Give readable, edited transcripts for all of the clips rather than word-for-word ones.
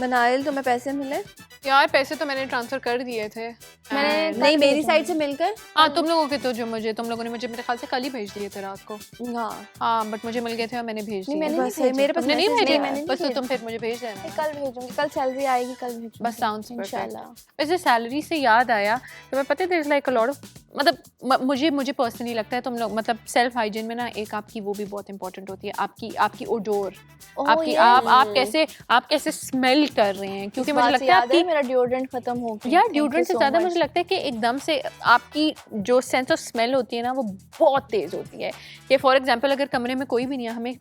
बनाइल तुम्हें पैसे मिले? यार पैसे तो मैंने ट्रांसफर कर दिए थे। मैंने नहीं, मेरी साइड से मिलकर। हाँ तुम लोगों के तो जो तुम लोगों ने मुझे मेरे ख्याल से कल ही भेज दिए थे रात को। हाँ बट मुझे मिल गए थे और मैंने भेज दिए। मेरे पास नहीं भेजे, मैंने बस तो तुम फिर मुझे भेज देना। कल भेजूंगी, कल सैलरी आएगी, कल भेजूंगी बस साउंड्स परफेक्ट। वैसे सैलरी से याद आया तो मैं पता है there is like a lot of, मतलब मुझे पर्सनली लगता है तुम लोग मतलब सेल्फ हाइजीन में ना एक आपकी वो भी बहुत इंपॉर्टेंट होती है, आपकी ओडोर, आपकी आप कैसे स्मेल कर रहे हैं, क्योंकि मुझे लगता है आपकी मेरा डिओड्रेंट खत्म हो गया यार डिओड्रेंट से ज्यादा मुझे लगता है कि एकदम से आपकी जो सेंस ऑफ स्मेल होती है ना वो बहुत तेज होती है। कि फॉर एग्जांपल अगर कमरे में कोई भी नहीं है, हमें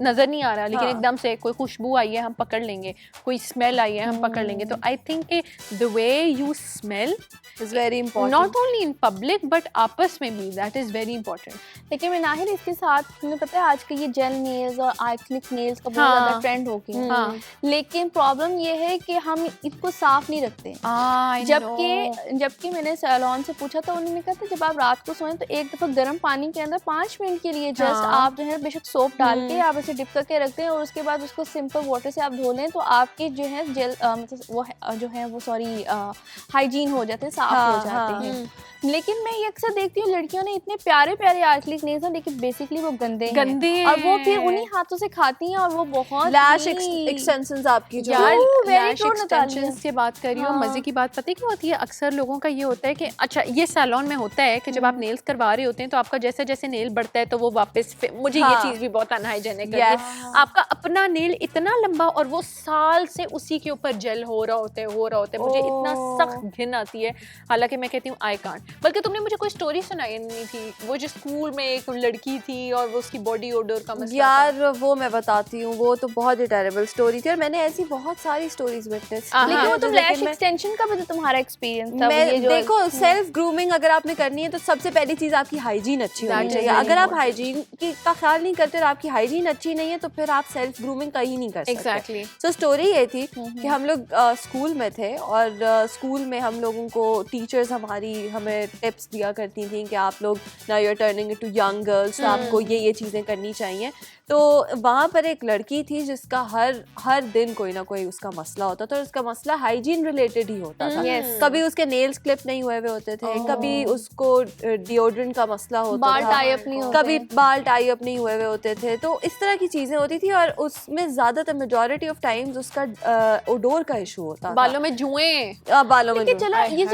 नजर नहीं आ रहा, लेकिन एकदम से कोई खुशबू आई है हम पकड़ लेंगे, कोई स्मेल आई है हम पकड़ लेंगे। तो आई थिंक कि the way you smell is very important, not only in public but आपस में भी, दैट इज वेरी इंपॉर्टेंट। लेकिन मैं नाहिर इसके साथ तुम्हें पता है आजकल ये जेल नेल्स और एक्रिलिक नेल्स का बहुत ज्यादा ट्रेंड हो गया है। लेकिन प्रॉब्लम ये है कि हम इसको साफ नहीं रखते। जबकि मैंने सैलून से पूछा तो उन्होंने कहा था जब आप रात को सोएं तो एक दफा गर्म पानी के अंदर 5 मिनट के लिए जस्ट आप जो है बेशक सोप डाल के आप उसे डिप करके रखते हैं और उसके बाद उसको सिंपल वाटर से आप धो लें तो आपके जो है जेल मतलब वो जो है वो सॉरी हाइजीन हो जाते हैं, साफ हो जाते हैं। लेकिन मैं ये अक्सर देखती हूँ लड़कियों ने इतने प्यारे प्यारे एक्रिलिक नेल्स हैं लेकिन बेसिकली वो गंदे हैं और वो फिर उन्हीं हाथों से खाती हैं और वो बहुत लैश एक्सटेंशंस आपकी जो लैश एक्सटेंशंस की बात कर रही हो। मजे की बात पता है क्या होती है, अक्सर लोगों का ये होता है कि अच्छा ये सैलून में होता है कि जब आप नेल्स करवा रहे होते हैं तो आपका जैसे जैसे नेल बढ़ता है तो वो वापस मुझे ये चीज भी बहुत अनहाइजेनिक है, आपका अपना नेल इतना लंबा और वो साल से उसी के ऊपर जेल हो रहा होता है मुझे इतना सख्त घिन आती है। हालांकि मैं कहती हूँ आई कांट। बल्कि तुमने मुझे कोई स्टोरी सुनाई नहीं थी, वो जो स्कूल में एक लड़की थी और वो उसकी बॉडी ओडोर का मसला यार वो मैं बताती हूँ, वो तो बहुत ही टेरेबल स्टोरी थी और मैंने ऐसी बहुत सारी स्टोरीज विटनेस। लेकिन वो तुम लैश एक्सटेंशन का भी तुम्हारा एक्सपीरियंस था। देखो सेल्फ ग्रूमिंग अगर आपने करनी है तो सबसे पहली चीज आपकी हाइजीन अच्छी होनी चाहिए। अगर आप हाइजीन का ख्याल नहीं करते और आपकी हाइजीन अच्छी नहीं है तो फिर आप सेल्फ ग्रूमिंग कहीं नहीं कर सकते। एग्जैक्टली। सो स्टोरी ये थी कि हम लोग स्कूल में थे और स्कूल में हम लोगों को टीचर्स हमें टिप्स दिया करती थी कि आप लोग now you are turning into young girls, आपको ये चीज़ें करनी चाहिए। तो वहाँ पर एक लड़की थी जिसका हर दिन कोई ना कोई उसका मसला होता था और उसका मसला हाइजीन रिलेटेड ही होता था। कभी उसके नेल्स क्लिप नहीं हुए होते थे, कभी उसको डिओड्रेंट का मसला होता था, कभी बाल टाई अप नहीं हुए होते थे। तो इस तरह की चीज़ें होती थी और उसमें ज़्यादातर मेजॉरिटी ऑफ टाइम्स उसका ओडोर का इशू होता था, बालों में जुएं, बालों में। चलो ये